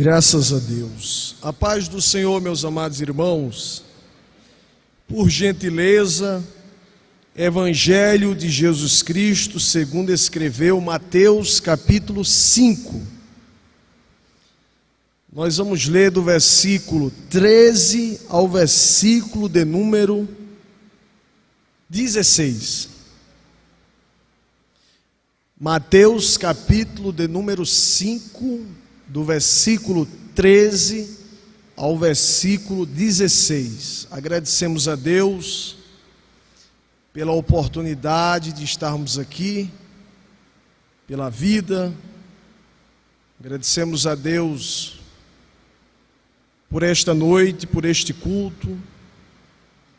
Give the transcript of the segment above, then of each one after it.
Graças a Deus. A paz do Senhor, meus amados irmãos. Por gentileza, Evangelho de Jesus Cristo, segundo escreveu Mateus, capítulo 5. Nós vamos ler do versículo 13 ao versículo de número 16. Mateus, capítulo de número 5, do versículo 13 ao versículo 16. Agradecemos a Deus pela oportunidade de estarmos aqui, pela vida. Agradecemos a Deus por esta noite, por este culto.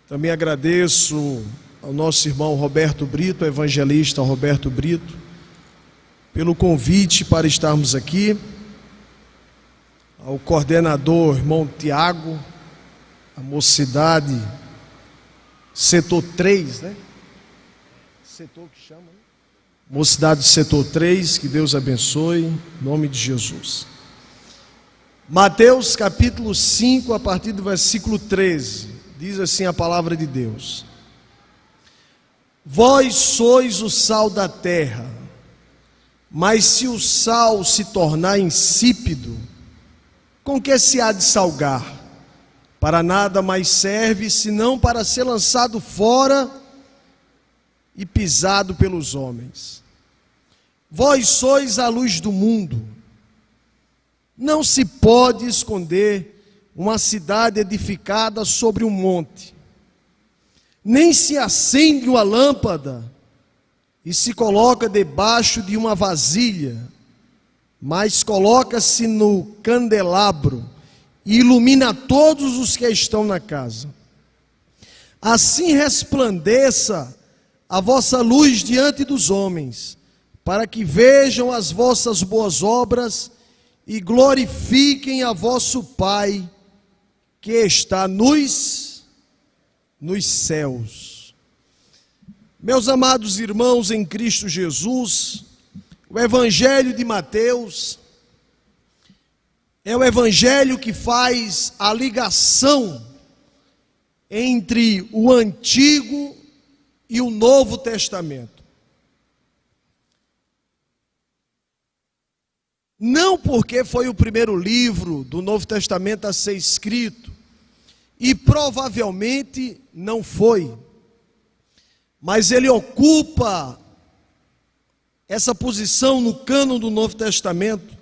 Também agradeço ao nosso irmão Roberto Brito, evangelista Roberto Brito, pelo convite para estarmos aqui. Ao coordenador, irmão Tiago, a mocidade, setor 3, né? Setor que chama, né? Mocidade setor 3, que Deus abençoe, em nome de Jesus. Mateus capítulo 5, a partir do versículo 13, diz assim a palavra de Deus: Vós sois o sal da terra, mas se o sal se tornar insípido, com que se há de salgar? Para nada mais serve, senão para ser lançado fora e pisado pelos homens. Vós sois a luz do mundo. Não se pode esconder uma cidade edificada sobre um monte, nem se acende uma lâmpada e se coloca debaixo de uma vasilha, mas coloca-se no candelabro e ilumina todos os que estão na casa. Assim resplandeça a vossa luz diante dos homens, para que vejam as vossas boas obras e glorifiquem a vosso Pai que está nos céus. Meus amados irmãos em Cristo Jesus, o Evangelho de Mateus é o Evangelho que faz a ligação entre o Antigo e o Novo Testamento. Não porque foi o primeiro livro do Novo Testamento a ser escrito, e provavelmente não foi, mas ele ocupa essa posição no cânon do Novo Testamento,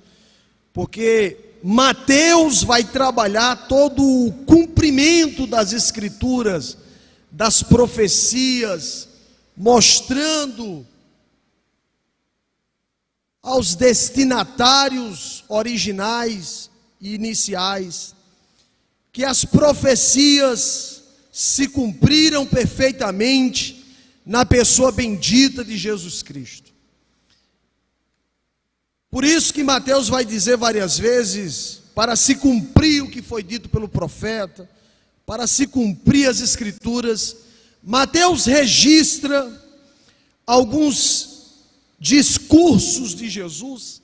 porque Mateus vai trabalhar todo o cumprimento das Escrituras, das profecias, mostrando aos destinatários originais e iniciais que as profecias se cumpriram perfeitamente na pessoa bendita de Jesus Cristo. Por isso que Mateus vai dizer várias vezes, para se cumprir o que foi dito pelo profeta, para se cumprir as Escrituras, Mateus registra alguns discursos de Jesus,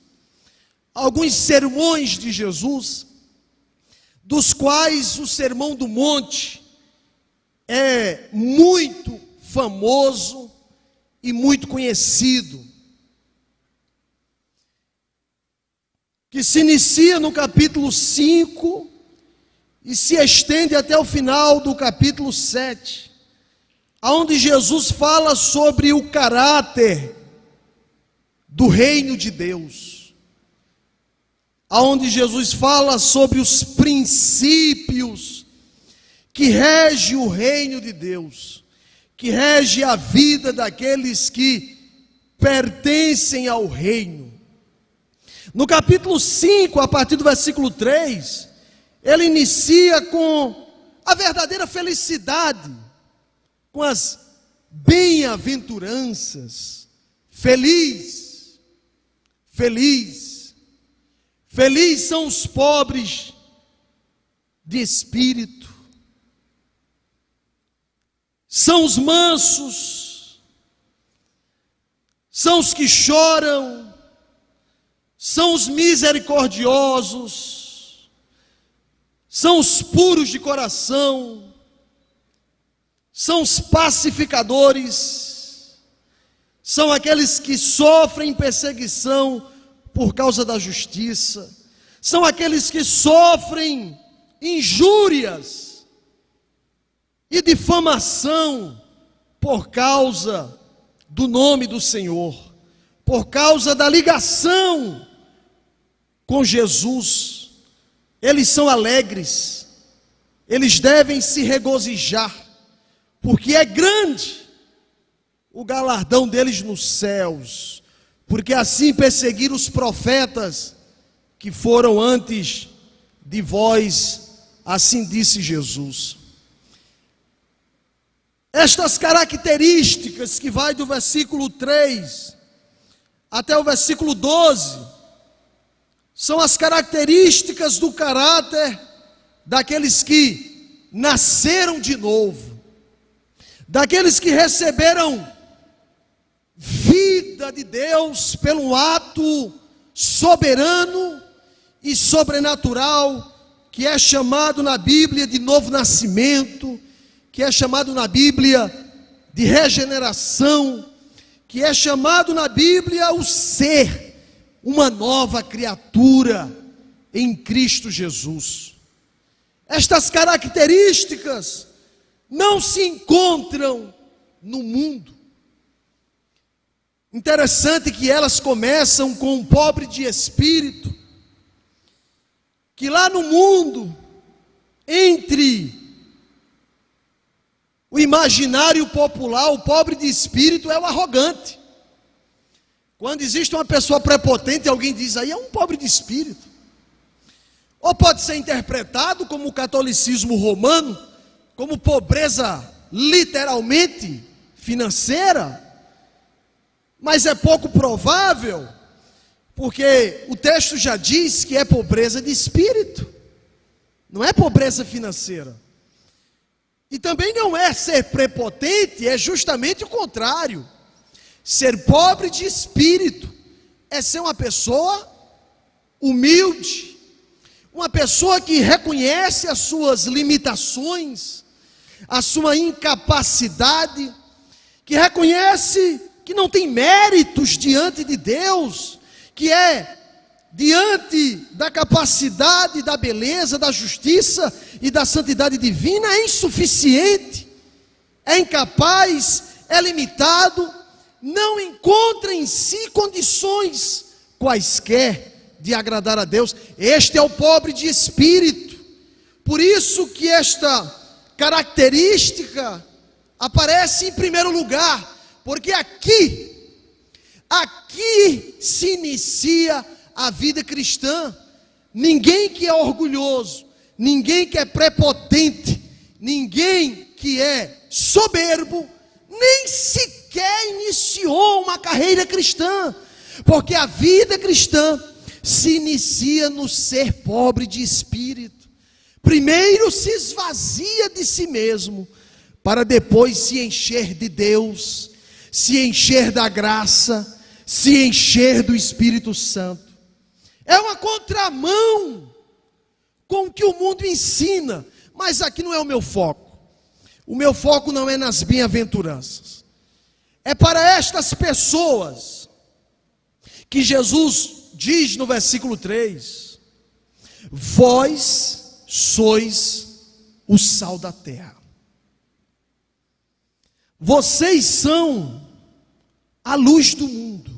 alguns sermões de Jesus, dos quais o Sermão do Monte é muito famoso e muito conhecido, que se inicia no capítulo 5 e se estende até o final do capítulo 7, onde Jesus fala sobre o caráter do reino de Deus, onde Jesus fala sobre os princípios que rege o reino de Deus, que rege a vida daqueles que pertencem ao reino. No capítulo 5, a partir do versículo 3, ele inicia com a verdadeira felicidade, com as bem-aventuranças. Feliz, feliz, feliz são os pobres de espírito, são os mansos, são os que choram, são os misericordiosos, são os puros de coração, são os pacificadores, são aqueles que sofrem perseguição por causa da justiça, são aqueles que sofrem injúrias e difamação por causa do nome do Senhor, por causa da ligação com Jesus. Eles são alegres, eles devem se regozijar, porque é grande o galardão deles nos céus, porque assim perseguiram os profetas que foram antes de vós, assim disse Jesus. Estas características que vai do versículo 3 até o versículo 12, são as características do caráter daqueles que nasceram de novo, daqueles que receberam vida de Deus pelo ato soberano e sobrenatural, que é chamado na Bíblia de novo nascimento, que é chamado na Bíblia de regeneração, que é chamado na Bíblia o ser uma nova criatura em Cristo Jesus. Estas características não se encontram no mundo. Interessante que elas começam com um pobre de espírito, que lá no mundo, entre o imaginário popular, o pobre de espírito é o arrogante. Quando existe uma pessoa prepotente, alguém diz, aí é um pobre de espírito. Ou pode ser interpretado como o catolicismo romano, como pobreza literalmente financeira, mas é pouco provável, porque o texto já diz que é pobreza de espírito, não é pobreza financeira. E também não é ser prepotente, é justamente o contrário. Ser pobre de espírito é ser uma pessoa humilde, uma pessoa que reconhece as suas limitações, a sua incapacidade, que reconhece que não tem méritos diante de Deus, que é diante da capacidade, da beleza, da justiça e da santidade divina, é insuficiente, é incapaz, é limitado, não encontra em si condições quaisquer de agradar a Deus. Este é o pobre de espírito. Por isso que esta característica aparece em primeiro lugar, porque aqui se inicia a vida cristã. Ninguém que é orgulhoso, ninguém que é prepotente, ninguém que é soberbo, nem sequer iniciou uma carreira cristã, porque a vida cristã se inicia no ser pobre de espírito. Primeiro se esvazia de si mesmo, para depois se encher de Deus, se encher da graça, se encher do Espírito Santo. É uma contramão com o que o mundo ensina, mas aqui não é o meu foco. O meu foco não é nas bem-aventuranças. É para estas pessoas que Jesus diz no versículo 3: vós sois o sal da terra. Vocês são a luz do mundo.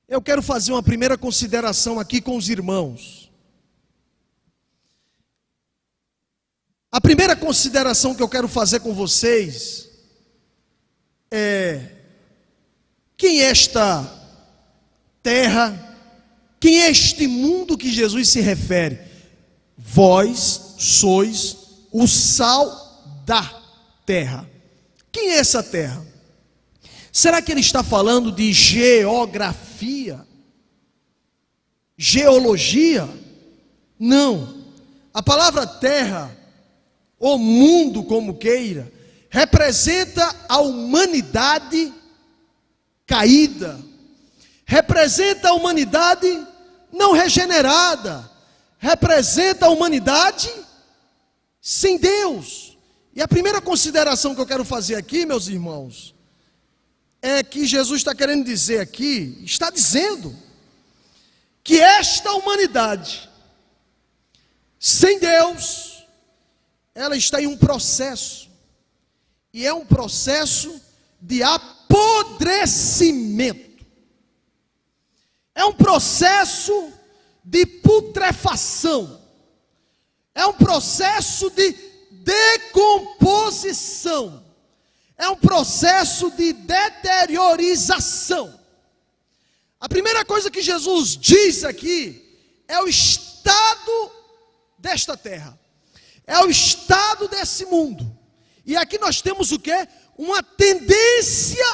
Eu quero fazer uma primeira consideração aqui com os irmãos. A primeira consideração que eu quero fazer com vocês é: quem é esta terra, quem é este mundo que Jesus se refere? Vós sois o sal da terra. Quem é essa terra? Será que ele está falando de geografia? Geologia? Não. A palavra terra, ou mundo como queira, representa a humanidade caída, representa a humanidade não regenerada, representa a humanidade sem Deus. E a primeira consideração que eu quero fazer aqui, meus irmãos, é que Jesus está querendo dizer aqui, está dizendo, que esta humanidade, sem Deus, ela está em um processo, e é um processo de apodrecimento, é um processo de putrefação, é um processo de decomposição, é um processo de deteriorização. A primeira coisa que Jesus diz aqui é o estado desta terra, é o estado desse mundo. E aqui nós temos o quê? Uma tendência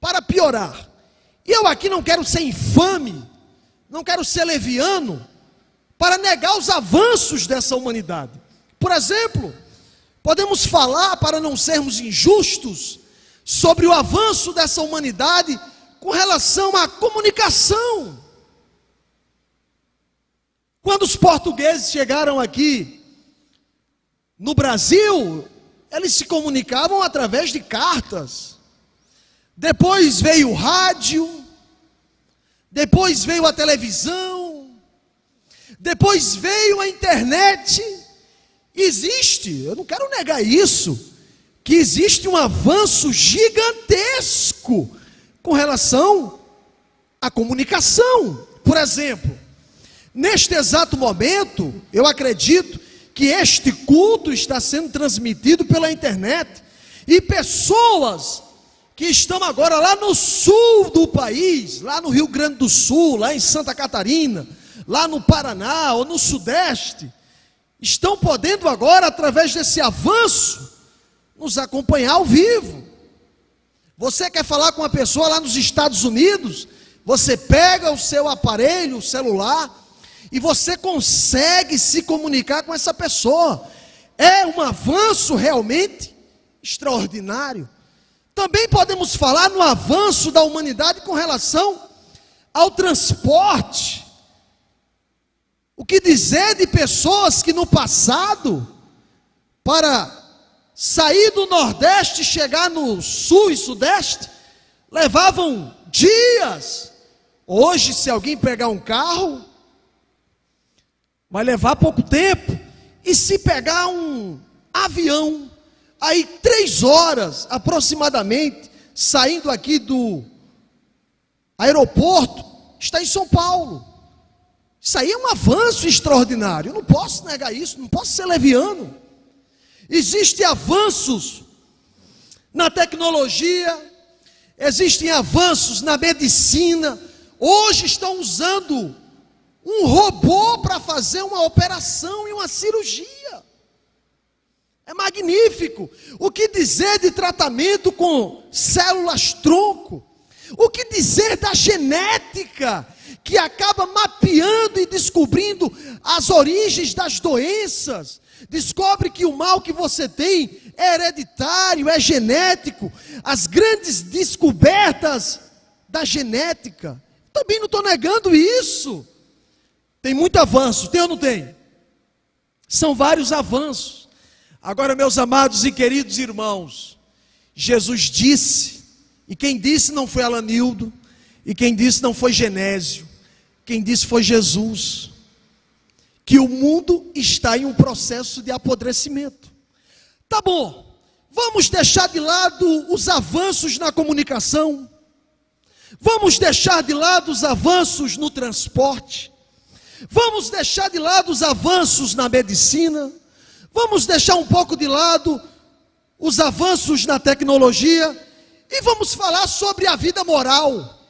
para piorar. E eu aqui não quero ser infame, não quero ser leviano, para negar os avanços dessa humanidade. Por exemplo, podemos falar, para não sermos injustos, sobre o avanço dessa humanidade com relação à comunicação. Quando os portugueses chegaram aqui no Brasil, eles se comunicavam através de cartas. Depois veio o rádio, depois veio a televisão, depois veio a internet. Existe, eu não quero negar isso, que existe um avanço gigantesco com relação à comunicação. Por exemplo, neste exato momento, eu acredito que este culto está sendo transmitido pela internet, e pessoas que estão agora lá no sul do país, lá no Rio Grande do Sul, lá em Santa Catarina, lá no Paraná ou no Sudeste, estão podendo agora, através desse avanço, nos acompanhar ao vivo. Você quer falar com uma pessoa lá nos Estados Unidos, você pega o seu aparelho, o celular, e você consegue se comunicar com essa pessoa. É um avanço realmente extraordinário. Também podemos falar no avanço da humanidade com relação ao transporte. O que dizer de pessoas que no passado, para sair do Nordeste e chegar no Sul e Sudeste, levavam dias. Hoje, se alguém pegar um carro, vai levar pouco tempo. E se pegar um avião, aí 3 horas aproximadamente, saindo aqui do aeroporto, está em São Paulo. Isso aí é um avanço extraordinário. Eu não posso negar isso, não posso ser leviano. Existem avanços na tecnologia, existem avanços na medicina. Hoje estão usando um robô para fazer uma operação e uma cirurgia. É magnífico. O que dizer de tratamento com células-tronco? O que dizer da genética, que acaba mapeando e descobrindo as origens das doenças? Descobre que o mal que você tem é hereditário, é genético. As grandes descobertas da genética. Também não estou negando isso. Tem muito avanço, tem ou não tem? São vários avanços. Agora, meus amados e queridos irmãos, Jesus disse, e quem disse não foi Alanildo, e quem disse não foi Genésio, quem disse foi Jesus, que o mundo está em um processo de apodrecimento. Tá bom, vamos deixar de lado os avanços na comunicação, vamos deixar de lado os avanços no transporte, vamos deixar de lado os avanços na medicina, vamos deixar um pouco de lado os avanços na tecnologia e vamos falar sobre a vida moral.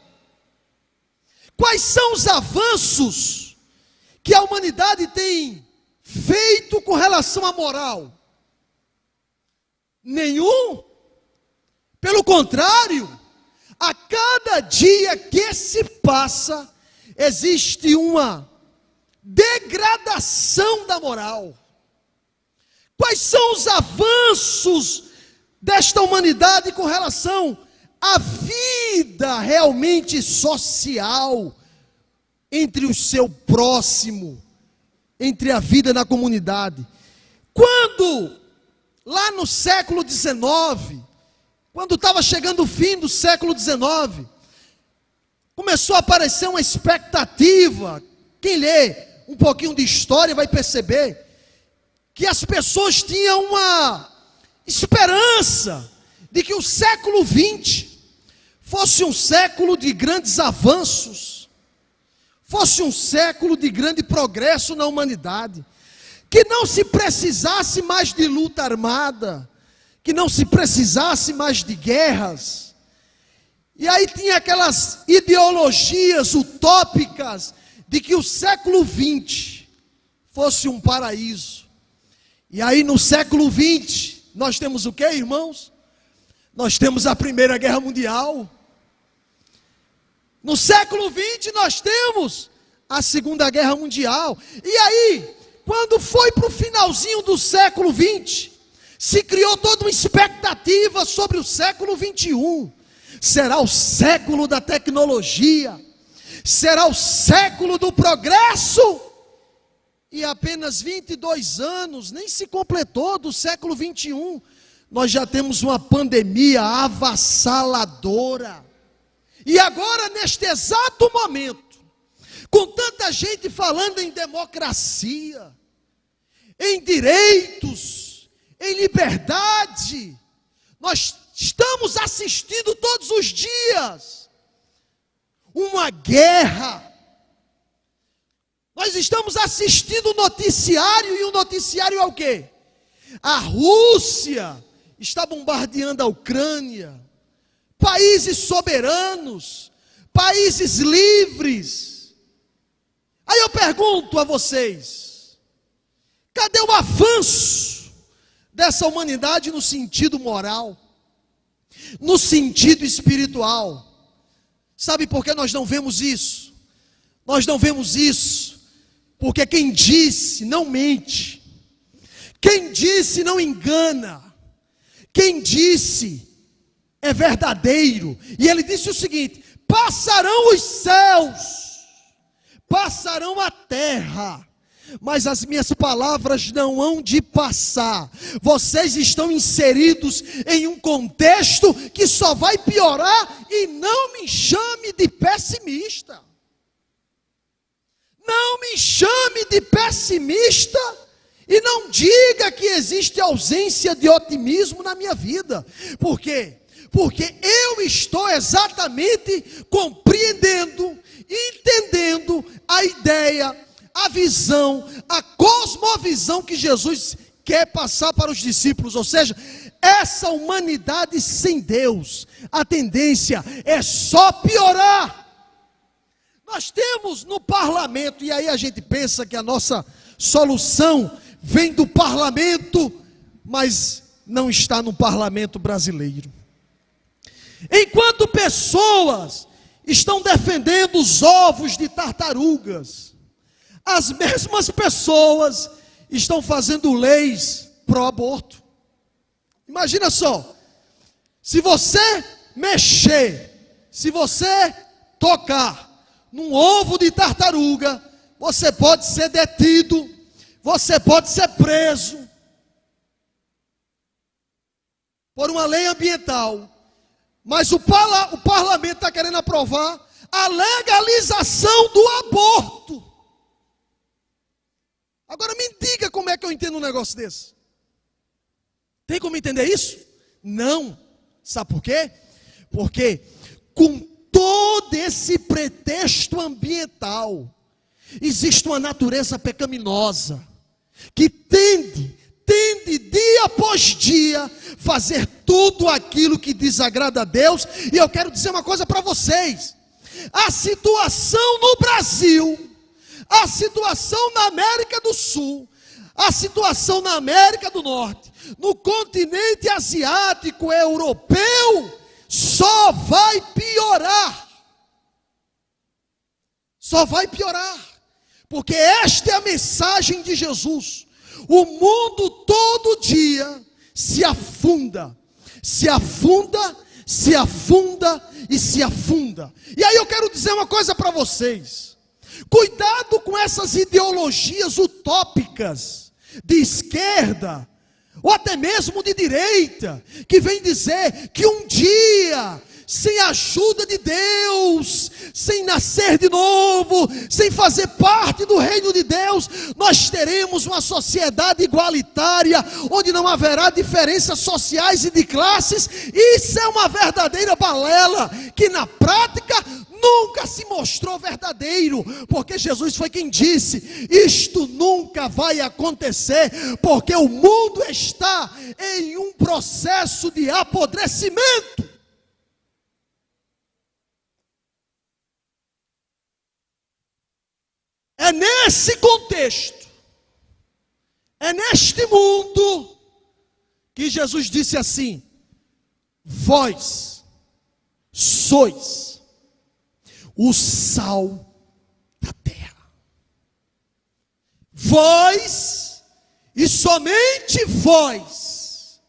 Quais são os avanços que a humanidade tem feito com relação à moral? Nenhum. Pelo contrário, a cada dia que se passa, existe uma degradação da moral. Quais são os avanços desta humanidade com relação à vida realmente social entre o seu próximo entre a vida na comunidade. Quando, lá no século XIX, quando estava chegando o fim do século XIX, começou a aparecer uma expectativa. Quem lê um pouquinho de história vai perceber que as pessoas tinham uma esperança de que o século XX fosse um século de grandes avanços, fosse um século de grande progresso na humanidade, que não se precisasse mais de luta armada, que não se precisasse mais de guerras. E aí tinha aquelas ideologias utópicas de que o século XX fosse um paraíso. E aí no século XX, nós temos o que, irmãos? Nós temos a Primeira Guerra Mundial. No século XX nós temos a Segunda Guerra Mundial. E aí, quando foi para o finalzinho do século XX, se criou toda uma expectativa sobre o século XXI. Será o século da tecnologia, será o século do progresso. E apenas 22 anos, nem se completou do século XXI, nós já temos uma pandemia avassaladora. E agora, neste exato momento, com tanta gente falando em democracia, em direitos, em liberdade, nós estamos assistindo todos os dias uma guerra. Nós estamos assistindo o noticiário, e o noticiário é o quê? A Rússia está bombardeando a Ucrânia, países soberanos, países livres. Aí eu pergunto a vocês, cadê o avanço dessa humanidade no sentido moral, no sentido espiritual? Sabe por que nós não vemos isso? Nós não vemos isso porque quem disse não mente, quem disse não engana, quem disse é verdadeiro. E ele disse o seguinte: passarão os céus, passarão a terra, mas as minhas palavras não hão de passar. Vocês estão inseridos em um contexto que só vai piorar, e não me chame de pessimista. Não me chame de pessimista e não diga que existe ausência de otimismo na minha vida. Por quê? Porque eu estou exatamente compreendendo, entendendo a ideia, a visão, a cosmovisão que Jesus quer passar para os discípulos. Ou seja, essa humanidade sem Deus, a tendência é só piorar. Nós temos no parlamento, e aí a gente pensa que a nossa solução vem do parlamento, mas não está no parlamento brasileiro. Enquanto pessoas estão defendendo os ovos de tartarugas, as mesmas pessoas estão fazendo leis pró-aborto. Imagina só, se você mexer, se você tocar num ovo de tartaruga, você pode ser detido, você pode ser preso por uma lei ambiental. Mas o parlamento está querendo aprovar a legalização do aborto. Agora me diga como é que eu entendo um negócio desse. Tem como entender isso? Não. Sabe por quê? Porque com todo esse pretexto ambiental, existe uma natureza pecaminosa, que tende dia após dia, fazer tudo aquilo que desagrada a Deus. E eu quero dizer uma coisa para vocês: a situação no Brasil, a situação na América do Sul, a situação na América do Norte, no continente asiático, europeu, só vai piorar. Só vai piorar. Porque esta é a mensagem de Jesus. O mundo todo dia se afunda, se afunda, se afunda e se afunda. E aí eu quero dizer uma coisa para vocês: Cuidado com essas ideologias utópicas de esquerda, ou até mesmo de direita, que vem dizer que um dia, sem a ajuda de Deus, sem nascer de novo, sem fazer parte do reino de Deus, nós teremos uma sociedade igualitária, onde não haverá diferenças sociais e de classes. Isso é uma verdadeira balela, que na prática nunca se mostrou verdadeiro, porque Jesus foi quem disse: isto nunca vai acontecer, porque o mundo está em um processo de apodrecimento. É nesse contexto, é neste mundo, que Jesus disse assim: vós sois o sal da terra. Vós, e somente vós,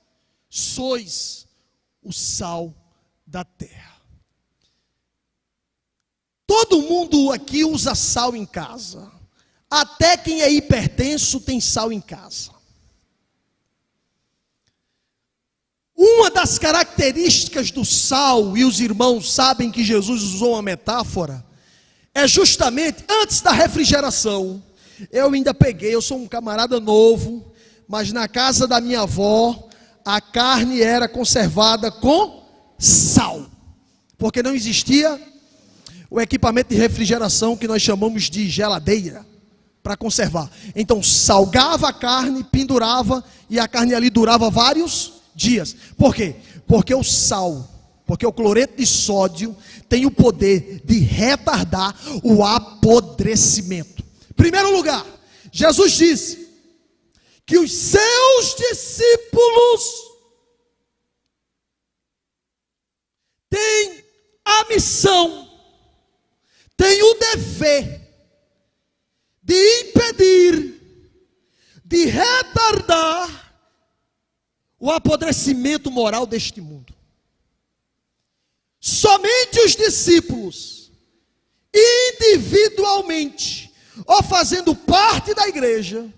sois o sal da terra. Todo mundo aqui usa sal em casa. Até quem é hipertenso tem sal em casa. Uma das características do sal, e os irmãos sabem que Jesus usou uma metáfora, é justamente antes da refrigeração. Eu ainda peguei, eu sou um camarada novo, mas na casa da minha avó, a carne era conservada com sal, porque não existia o equipamento de refrigeração que nós chamamos de geladeira, para conservar. Então salgava a carne, pendurava, e a carne ali durava vários dias. Por quê? Porque o sal, porque o cloreto de sódio tem o poder de retardar o apodrecimento. Em primeiro lugar, Jesus disse que os seus discípulos têm a missão, têm o dever de impedir, de retardar o apodrecimento moral deste mundo. Somente os discípulos, individualmente, ou fazendo parte da igreja,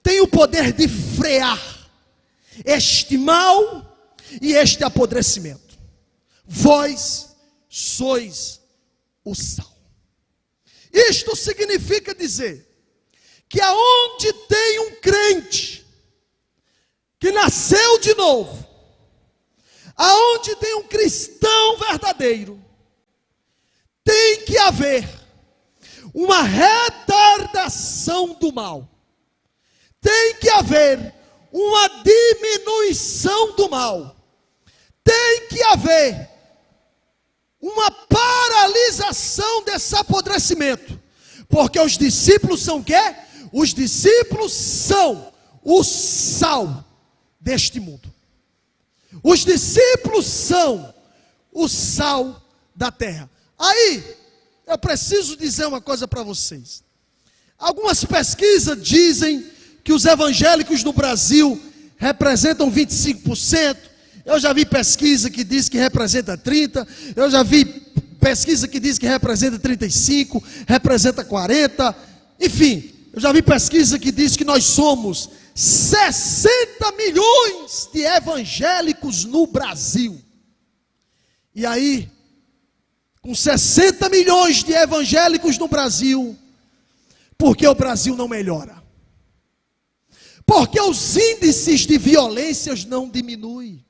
têm o poder de frear este mal e este apodrecimento. Vós sois o sal. Isto significa dizer que aonde tem um crente que nasceu de novo, aonde tem um cristão verdadeiro, tem que haver uma retardação do mal, tem que haver uma diminuição do mal, tem que haver uma paralisação desse apodrecimento, porque os discípulos são o quê? Os discípulos são o sal deste mundo. Os discípulos são o sal da terra. Aí, eu preciso dizer uma coisa para vocês. Algumas pesquisas dizem que os evangélicos no Brasil representam 25%. Eu já vi pesquisa que diz que representa 30%. Eu já vi pesquisa que diz que representa 35%, representa 40%. Enfim, eu já vi pesquisa que diz que nós somos 60 milhões de evangélicos no Brasil. E aí, com 60 milhões de evangélicos no Brasil, por que o Brasil não melhora? Porque os índices de violências não diminuem.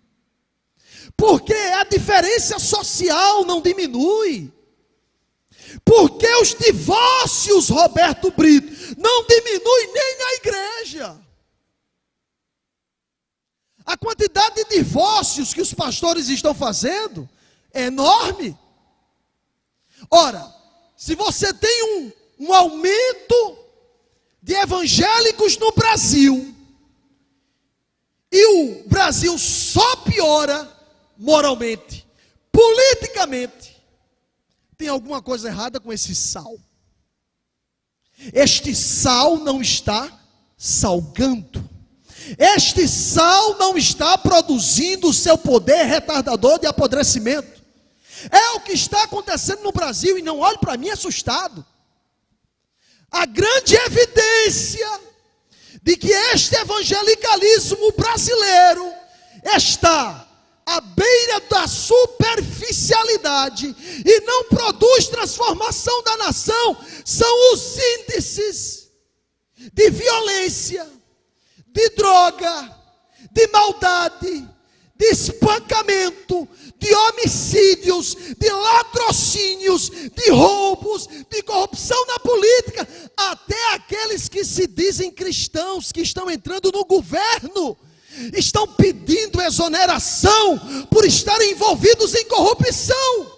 Porque a diferença social não diminui. Porque os divórcios, Roberto Brito, não diminui nem na igreja. A quantidade de divórcios que os pastores estão fazendo é enorme. Ora, se você tem um aumento de evangélicos no Brasil, e o Brasil só piora moralmente, politicamente, tem alguma coisa errada com esse sal. Este sal não está salgando. Este sal não está produzindo o seu poder retardador de apodrecimento. É o que está acontecendo no Brasil, e não olhe para mim assustado. a grande evidência de que este evangelicalismo brasileiro está à beira da superficialidade e não produz transformação da nação, são os índices de violência, de droga, de maldade, de espancamento, de homicídios, de latrocínios, de roubos, de corrupção na política. Até aqueles que se dizem cristãos, que estão entrando no governo, estão pedindo exoneração por estarem envolvidos em corrupção.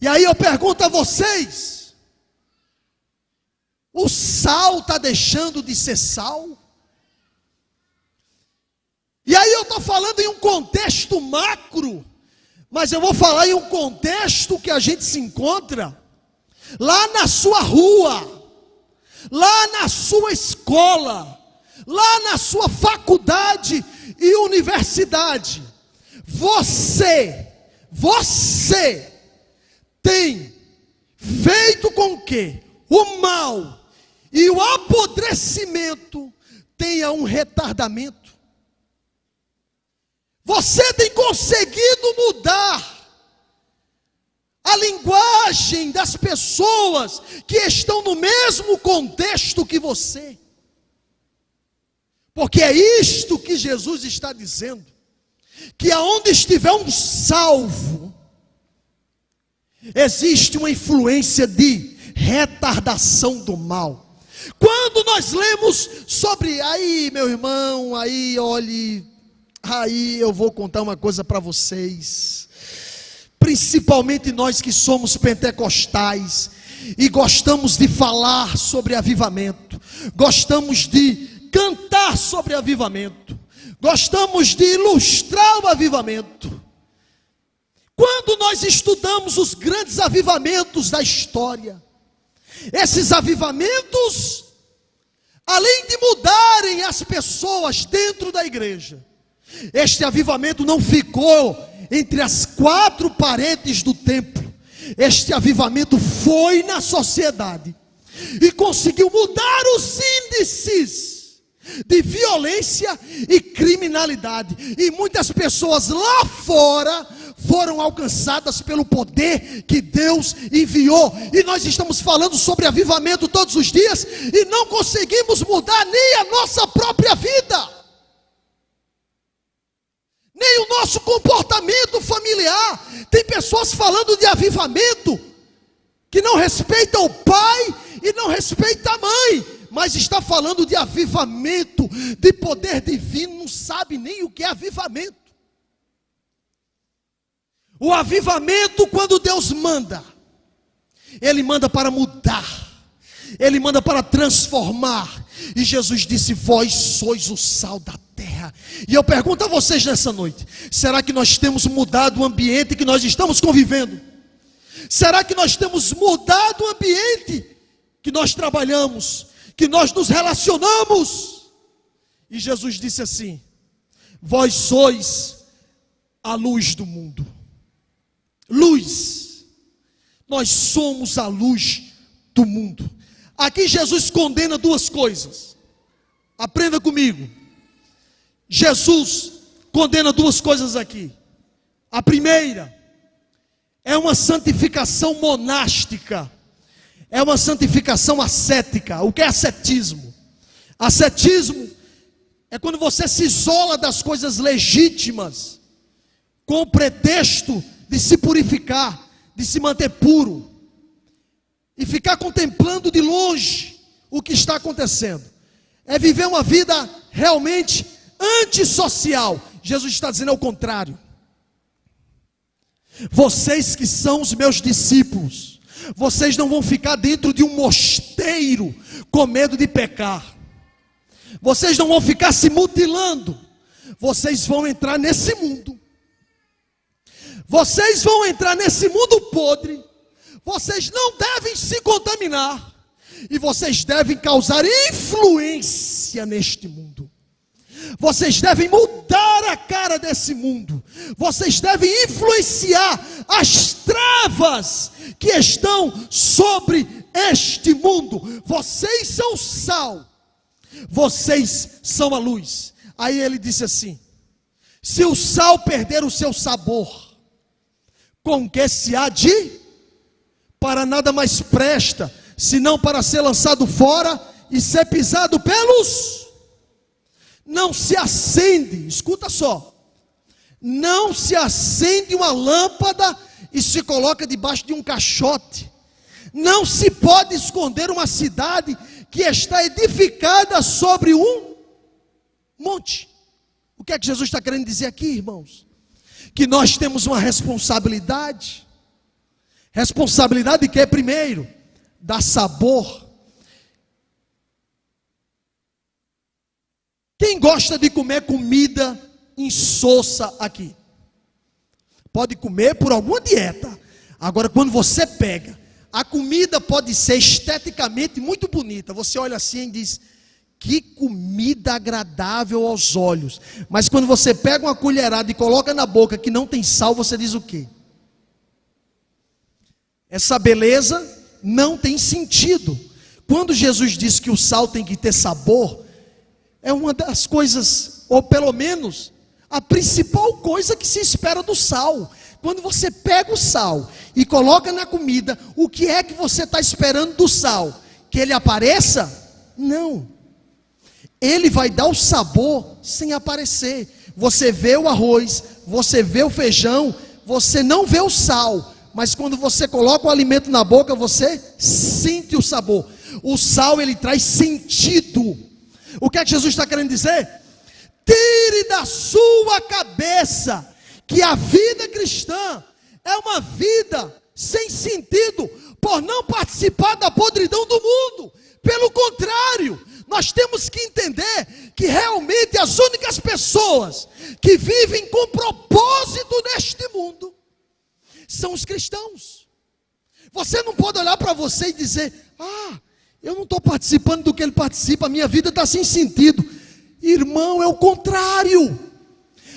E aí eu pergunto a vocês: o sal está deixando de ser sal? E aí eu estou falando em um contexto macro, mas eu vou falar em um contexto que a gente se encontra lá na sua rua, lá na sua escola, lá na sua faculdade e universidade. Você tem feito com que o mal e o apodrecimento tenha um retardamento. Você tem conseguido mudar a linguagem das pessoas que estão no mesmo contexto que você. Porque é isto que Jesus está dizendo, que aonde estiver um salvo, existe uma influência de retardação do mal. Quando nós lemos sobre, aí meu irmão, aí olhe, aí eu vou contar uma coisa para vocês, principalmente nós que somos pentecostais, e gostamos de falar sobre avivamento, gostamos de cantar sobre avivamento, gostamos de ilustrar o avivamento. Quando nós estudamos os grandes avivamentos da história, esses avivamentos, além de mudarem as pessoas dentro da igreja, este avivamento não ficou entre as quatro paredes do templo. Este avivamento foi na sociedade e conseguiu mudar os índices de violência e criminalidade. E muitas pessoas lá fora foram alcançadas pelo poder que Deus enviou. E nós estamos falando sobre avivamento todos os dias e não conseguimos mudar nem a nossa própria vida, nem o nosso comportamento familiar. Tem pessoas falando de avivamento que não respeita o pai e não respeita a mãe, mas está falando de avivamento, de poder divino, não sabe nem o que é avivamento. O avivamento, quando Deus manda, Ele manda para mudar, Ele manda para transformar. E Jesus disse: vós sois o sal da terra. E eu pergunto a vocês nessa noite: será que nós temos mudado o ambiente que nós estamos convivendo? Será que nós temos mudado o ambiente que nós trabalhamos, que nós nos relacionamos? E Jesus disse assim: vós sois a luz do mundo. Luz. Nós somos a luz do mundo. Aqui Jesus condena duas coisas. Aprenda comigo. Jesus condena duas coisas aqui. A primeira é uma santificação monástica, é uma santificação ascética. O que é ascetismo? Ascetismo é quando você se isola das coisas legítimas, com o pretexto de se purificar, de se manter puro, e ficar contemplando de longe o que está acontecendo. É viver uma vida realmente antissocial. Jesus está dizendo ao contrário. Vocês que são os meus discípulos, vocês não vão ficar dentro de um mosteiro com medo de pecar. Vocês não vão ficar se mutilando. Vocês vão entrar nesse mundo. Vocês vão entrar nesse mundo podre. Vocês não devem se contaminar. E vocês devem causar influência neste mundo. Vocês devem mudar a cara desse mundo. Vocês devem influenciar as trevas que estão sobre este mundo. Vocês são o sal, vocês são a luz. Aí ele disse assim: se o sal perder o seu sabor, com que se há de? Para nada mais presta, senão para ser lançado fora e ser pisado pelos. Não se acende, escuta só, não se acende uma lâmpada e se coloca debaixo de um caixote. Não se pode esconder uma cidade que está edificada sobre um monte. O que é que Jesus está querendo dizer aqui, irmãos? Que nós temos uma responsabilidade. Responsabilidade de quê? Primeiro, dar sabor. Quem gosta de comer comida insossa aqui? Pode comer por alguma dieta. Agora, quando você pega, a comida pode ser esteticamente muito bonita. Você olha assim e diz: que comida agradável aos olhos. Mas quando você pega uma colherada e coloca na boca que não tem sal, você diz o quê? Essa beleza não tem sentido. Quando Jesus disse que o sal tem que ter sabor, é uma das coisas, ou pelo menos a principal coisa que se espera do sal. Quando você pega o sal e coloca na comida, o que é que você está esperando do sal? Que ele apareça? Não. Ele vai dar o sabor sem aparecer. Você vê o arroz, você vê o feijão, você não vê o sal, mas quando você coloca o alimento na boca, você sente o sabor. O sal, ele traz sentido. O que é que Jesus está querendo dizer? Tire da sua cabeça que a vida cristã é uma vida sem sentido, por não participar da podridão do mundo. Pelo contrário, nós temos que entender que realmente as únicas pessoas que vivem com propósito neste mundo são os cristãos. Você não pode olhar para você e dizer: ah, eu não estou participando do que ele participa, a minha vida está sem sentido. Irmão, é o contrário.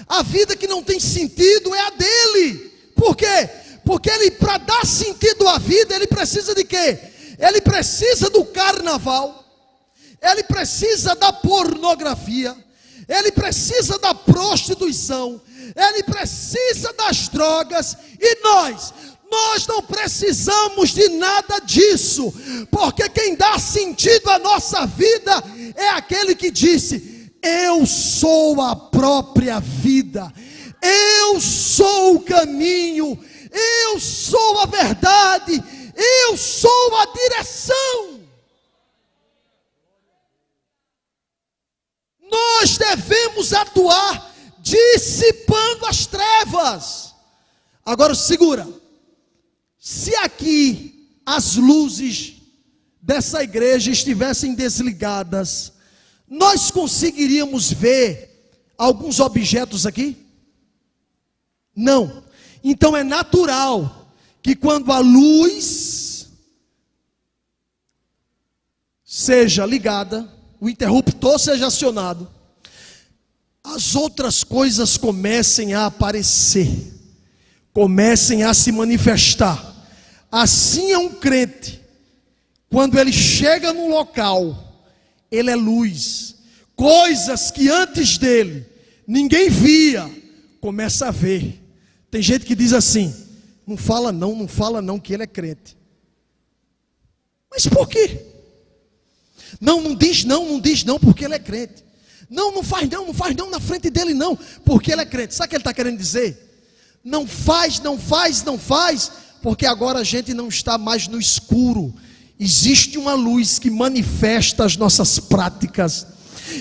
A vida que não tem sentido é a dele. Por quê? Porque ele, para dar sentido à vida, ele precisa de quê? Ele precisa do carnaval, ele precisa da pornografia, ele precisa da prostituição, ele precisa das drogas. E nós não precisamos de nada disso, porque quem dá sentido à nossa vida é aquele que disse: eu sou a própria vida, eu sou o caminho, eu sou a verdade, eu sou a direção. Nós devemos atuar dissipando as trevas. Agora segura. Se aqui as luzes dessa igreja estivessem desligadas, nós conseguiríamos ver alguns objetos aqui? Não. Então é natural que quando a luz seja ligada, o interruptor seja acionado, as outras coisas comecem a aparecer, comecem a se manifestar. Assim é um crente, quando ele chega num local, ele é luz. Coisas que antes dele ninguém via, começa a ver. Tem gente que diz assim: não fala não que ele é crente. Mas por quê? Não diz não porque ele é crente. Não faz não na frente dele não, porque ele é crente. Sabe o que ele está querendo dizer? Não faz, porque agora a gente não está mais no escuro. Existe uma luz que manifesta as nossas práticas.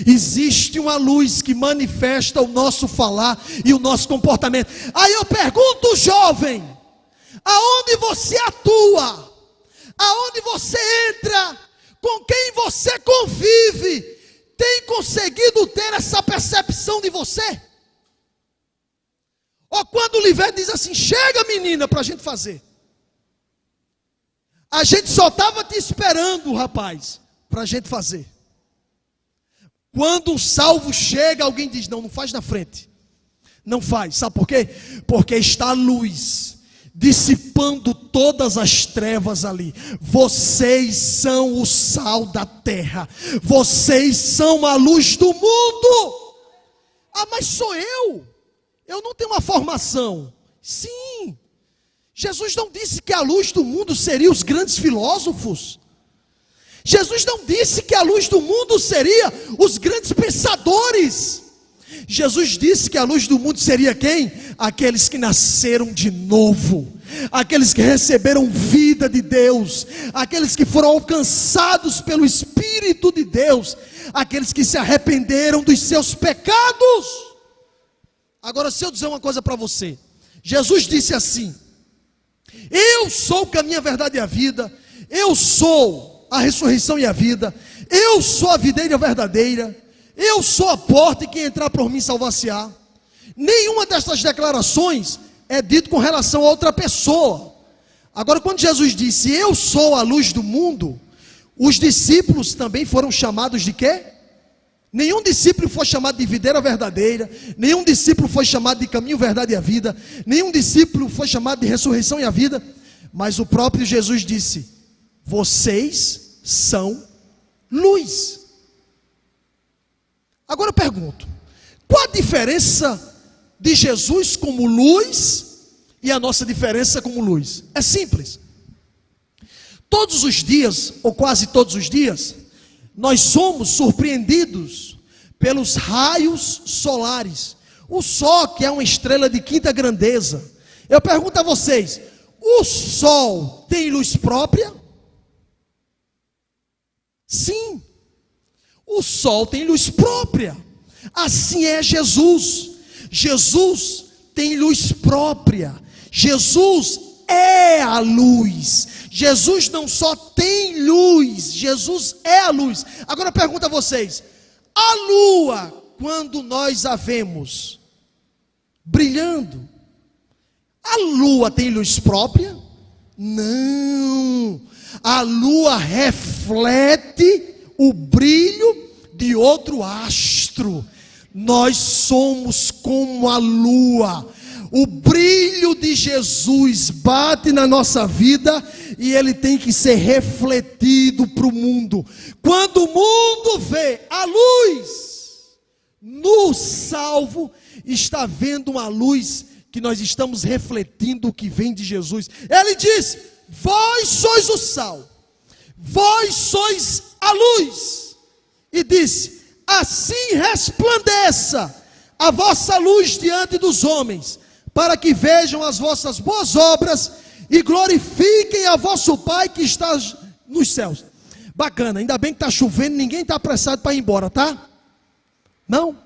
Existe uma luz que manifesta o nosso falar e o nosso comportamento. Aí eu pergunto, jovem, aonde você atua? Aonde você entra? Com quem você convive? Tem conseguido ter essa percepção de você? Ou quando o Livete diz assim: chega menina para a gente fazer. A gente só estava te esperando, rapaz, para a gente fazer. Quando um salvo chega, alguém diz: não faz na frente. Não faz, sabe por quê? Porque está a luz. dissipando todas as trevas ali. Vocês são o sal da terra, vocês são a luz do mundo. Ah, mas sou eu não tenho uma formação. Sim, Jesus não disse que a luz do mundo seria os grandes filósofos. Jesus não disse que a luz do mundo seria os grandes pensadores. Jesus disse que a luz do mundo seria quem? Aqueles que nasceram de novo, aqueles que receberam vida de Deus, aqueles que foram alcançados pelo Espírito de Deus, aqueles que se arrependeram dos seus pecados. Agora, se eu dizer uma coisa para você, Jesus disse assim: eu sou o caminho, a verdade e a vida, eu sou a ressurreição e a vida, eu sou a videira verdadeira, eu sou a porta e quem entrar por mim salvar-se-á. Nenhuma dessas declarações é dito com relação a outra pessoa. Agora, quando Jesus disse, eu sou a luz do mundo, os discípulos também foram chamados de quê? Nenhum discípulo foi chamado de videira verdadeira, nenhum discípulo foi chamado de caminho, verdade e a vida, nenhum discípulo foi chamado de ressurreição e a vida, mas o próprio Jesus disse, vocês são luz. Agora eu pergunto, qual a diferença de Jesus como luz e a nossa diferença como luz? É simples. Todos os dias, ou quase todos os dias, nós somos surpreendidos pelos raios solares. O Sol, que é uma estrela de quinta grandeza. Eu pergunto a vocês, o Sol tem luz própria? Sim, o Sol tem luz própria. Assim é Jesus. Jesus tem luz própria. Jesus é a luz. Jesus não só tem luz, Jesus é a luz. Agora eu pergunto a vocês, a lua, quando nós a vemos brilhando, a lua tem luz própria? Não. A lua reflete o brilho de outro astro. Nós somos como a lua. O brilho de Jesus bate na nossa vida e ele tem que ser refletido para o mundo. Quando o mundo vê a luz no salvo, está vendo uma luz que nós estamos refletindo o que vem de Jesus. Ele diz, vós sois o sal, vós sois a luz. E disse, assim resplandeça a vossa luz diante dos homens, para que vejam as vossas boas obras e glorifiquem a vosso Pai que está nos céus. Bacana, ainda bem que está chovendo, ninguém está apressado para ir embora, tá? Não,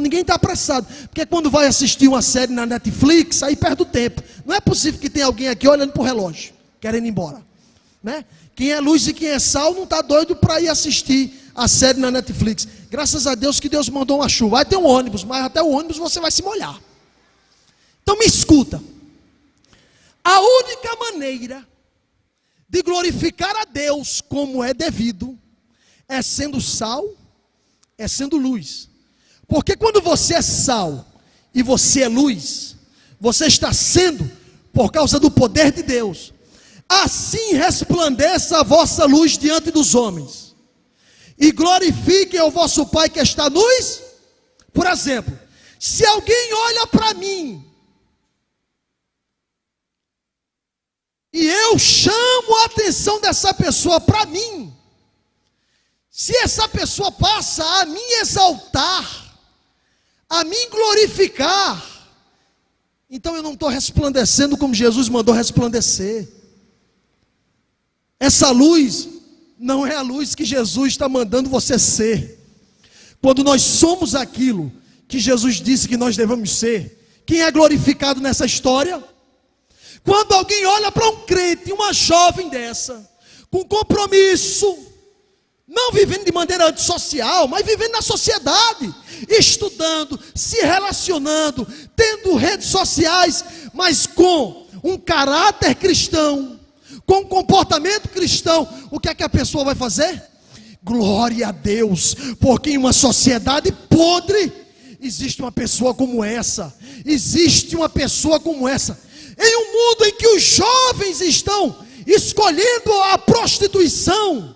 ninguém está apressado, porque quando vai assistir uma série na Netflix, aí perde o tempo. Não é possível que tenha alguém aqui olhando para o relógio, querendo ir embora, né? Quem é luz e quem é sal não está doido para ir assistir a série na Netflix. Graças a Deus que Deus mandou uma chuva. Vai ter um ônibus, mas até o ônibus você vai se molhar. Então me escuta. A única maneira de glorificar a Deus como é devido é sendo sal, é sendo luz. Porque quando você é sal e você é luz, você está sendo por causa do poder de Deus. Assim resplandeça a vossa luz diante dos homens, e glorifiquem o vosso Pai que está nos. Por exemplo, se alguém olha para mim, e eu chamo a atenção dessa pessoa para mim, se essa pessoa passa a me exaltar, a me glorificar, então eu não estou resplandecendo como Jesus mandou resplandecer. Essa luz não é a luz que Jesus está mandando você ser. Quando nós somos aquilo que Jesus disse que nós devemos ser, quem é glorificado nessa história? Quando alguém olha para um crente, uma jovem dessa, com compromisso, não vivendo de maneira antissocial, mas vivendo na sociedade, estudando, se relacionando, tendo redes sociais, mas com um caráter cristão, com um comportamento cristão, o que é que a pessoa vai fazer? Glória a Deus, porque em uma sociedade podre, existe uma pessoa como essa, existe uma pessoa como essa. Em um mundo em que os jovens estão escolhendo a prostituição,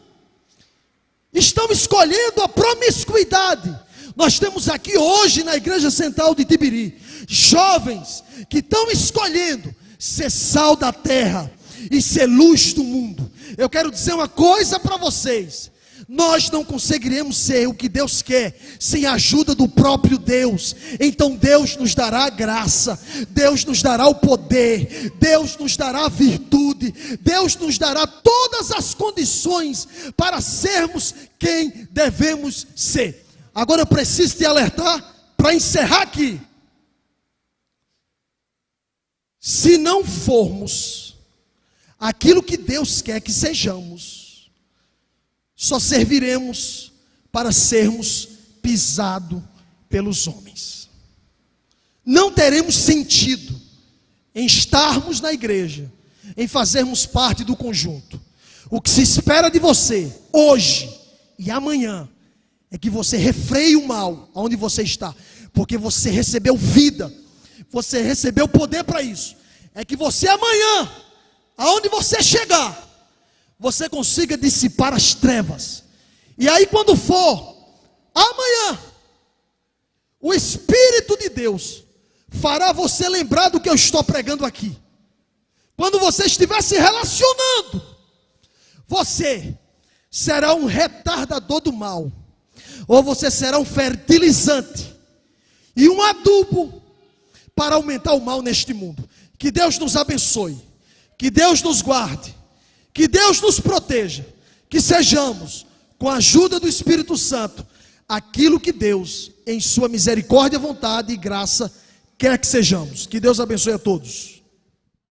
estão escolhendo a promiscuidade. Nós temos aqui hoje na Igreja Central de Tibiri jovens que estão escolhendo ser sal da terra e ser luz do mundo. Eu quero dizer uma coisa para vocês: nós não conseguiremos ser o que Deus quer sem a ajuda do próprio Deus. Então Deus nos dará a graça, Deus nos dará o poder, Deus nos dará a virtude, Deus nos dará todas as condições para sermos quem devemos ser. Agora eu preciso te alertar para encerrar aqui. Se não formos aquilo que Deus quer que sejamos, só serviremos para sermos pisados pelos homens. Não teremos sentido em estarmos na igreja, em fazermos parte do conjunto. O que se espera de você hoje e amanhã é que você refreie o mal onde você está, porque você recebeu vida, você recebeu poder para isso. É que você amanhã, aonde você chegar, você consiga dissipar as trevas. E aí quando for amanhã, o Espírito de Deus fará você lembrar do que eu estou pregando aqui. Quando você estiver se relacionando, você será um retardador do mal, ou você será um fertilizante e um adubo para aumentar o mal neste mundo. Que Deus nos abençoe, que Deus nos guarde, que Deus nos proteja, que sejamos, com a ajuda do Espírito Santo, aquilo que Deus, em sua misericórdia, vontade e graça, quer que sejamos. Que Deus abençoe a todos.